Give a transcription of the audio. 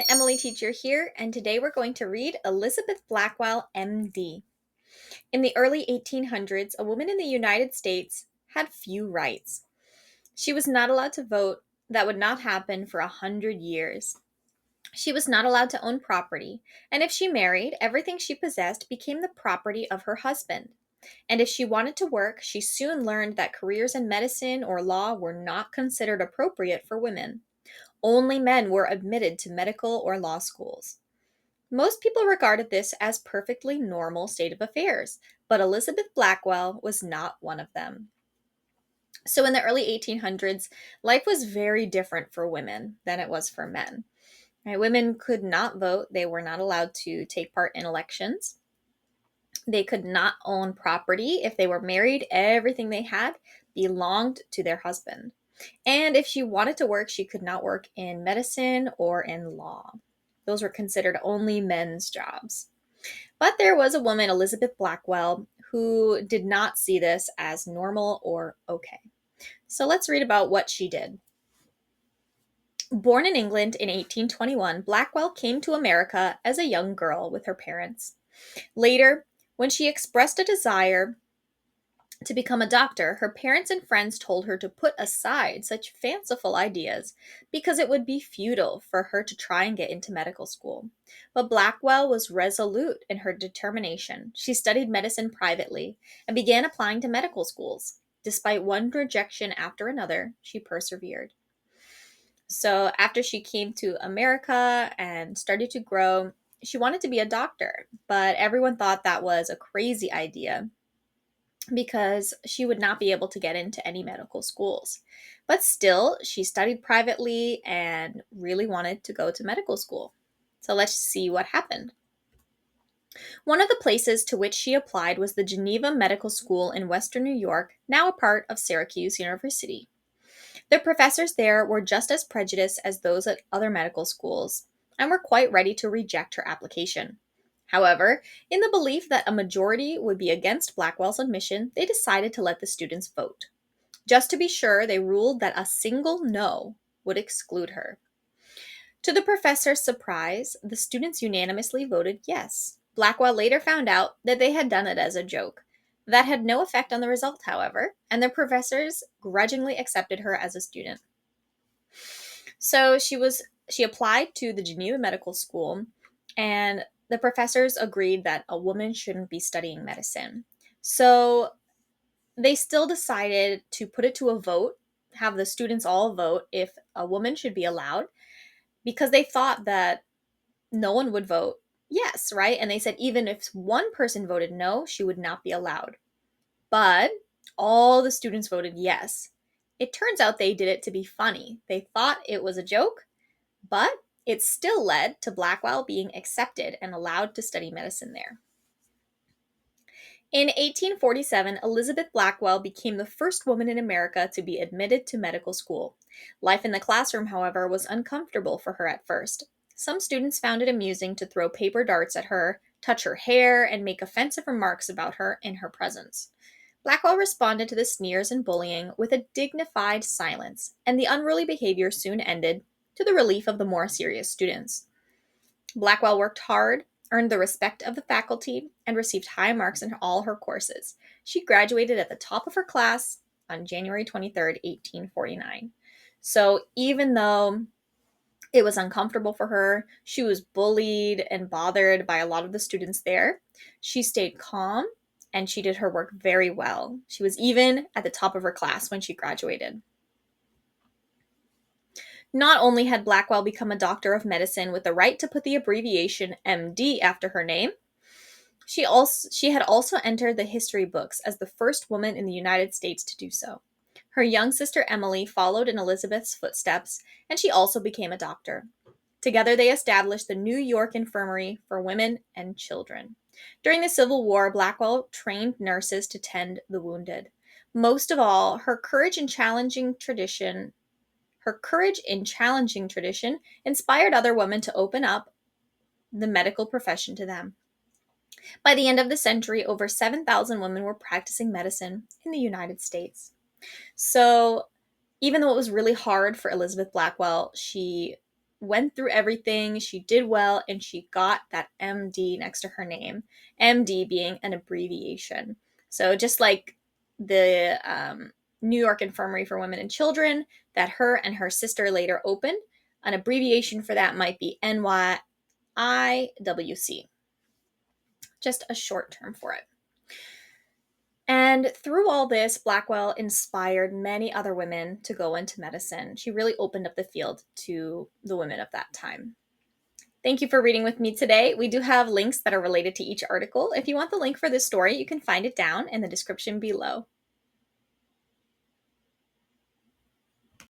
Emily Teacher here, and today we're going to read Elizabeth Blackwell MD. In the early 1800s, a woman in the United States had few rights. She was not allowed to vote. That would not happen for 100 years. She was not allowed to own property, and if she married, everything she possessed became the property of her husband. And if she wanted to work, she soon learned that careers in medicine or law were not considered appropriate for women. Only men were admitted to medical or law schools. Most people regarded this as perfectly normal state of affairs, but Elizabeth Blackwell was not one of them. So in the early 1800s, life was very different for women than it was for men. Right? Women could not vote. They were not allowed to take part in elections. They could not own property. If they were married, everything they had belonged to their husband. And if she wanted to work, she could not work in medicine or in law. Those were considered only men's jobs. But there was a woman, Elizabeth Blackwell, who did not see this as normal or okay. So let's read about what she did. Born in England in 1821, Blackwell came to America as a young girl with her parents. Later, when she expressed a desire to become a doctor, her parents and friends told her to put aside such fanciful ideas because it would be futile for her to try and get into medical school. But Blackwell was resolute in her determination. She studied medicine privately and began applying to medical schools. Despite one rejection after another, she persevered. So, after she came to America and started to grow, she wanted to be a doctor, but everyone thought that was a crazy idea because she would not be able to get into any medical schools. But still, she studied privately and really wanted to go to medical school. So let's see what happened. One of the places to which she applied was the Geneva Medical School in Western New York, now a part of Syracuse University. The professors there were just as prejudiced as those at other medical schools and were quite ready to reject her application. However, in the belief that a majority would be against Blackwell's admission, they decided to let the students vote. Just to be sure, they ruled that a single no would exclude her. To the professor's surprise, the students unanimously voted yes. Blackwell later found out that they had done it as a joke. That had no effect on the result, however, and the professors grudgingly accepted her as a student. So she applied to the Geneva Medical School, and the professors agreed that a woman shouldn't be studying medicine. So they still decided to put it to a vote, have the students all vote if a woman should be allowed, because they thought that no one would vote yes, right? And they said even if one person voted no, she would not be allowed. But all the students voted yes. It turns out they did it to be funny. They thought it was a joke, but it still led to Blackwell being accepted and allowed to study medicine there. In 1847, Elizabeth Blackwell became the first woman in America to be admitted to medical school. Life in the classroom, however, was uncomfortable for her at first. Some students found it amusing to throw paper darts at her, touch her hair, and make offensive remarks about her in her presence. Blackwell responded to the sneers and bullying with a dignified silence, and the unruly behavior soon ended to the relief of the more serious students. Blackwell worked hard, earned the respect of the faculty, and received high marks in all her courses. She graduated at the top of her class on January 23rd, 1849. So even though it was uncomfortable for her, she was bullied and bothered by a lot of the students there, she stayed calm and she did her work very well. She was even at the top of her class when she graduated. Not only had Blackwell become a doctor of medicine with the right to put the abbreviation MD after her name, she had also entered the history books as the first woman in the United States to do so. Her young sister Emily followed in Elizabeth's footsteps, and she also became a doctor. Together, they established the New York Infirmary for Women and Children. During the Civil War, Blackwell trained nurses to tend the wounded. Most of all, her courage in challenging tradition inspired other women to open up the medical profession to them. By the end of the century, over 7,000 women were practicing medicine in the United States. So, even though it was really hard for Elizabeth Blackwell, she went through everything, she did well, and she got that MD next to her name. MD being an abbreviation. So just like the New York Infirmary for Women and Children that her and her sister later opened, an abbreviation for that might be NYIWC. Just a short term for it. And through all this, Blackwell inspired many other women to go into medicine. She really opened up the field to the women of that time. Thank you for reading with me today. We do have links that are related to each article. If you want the link for this story, you can find it down in the description below.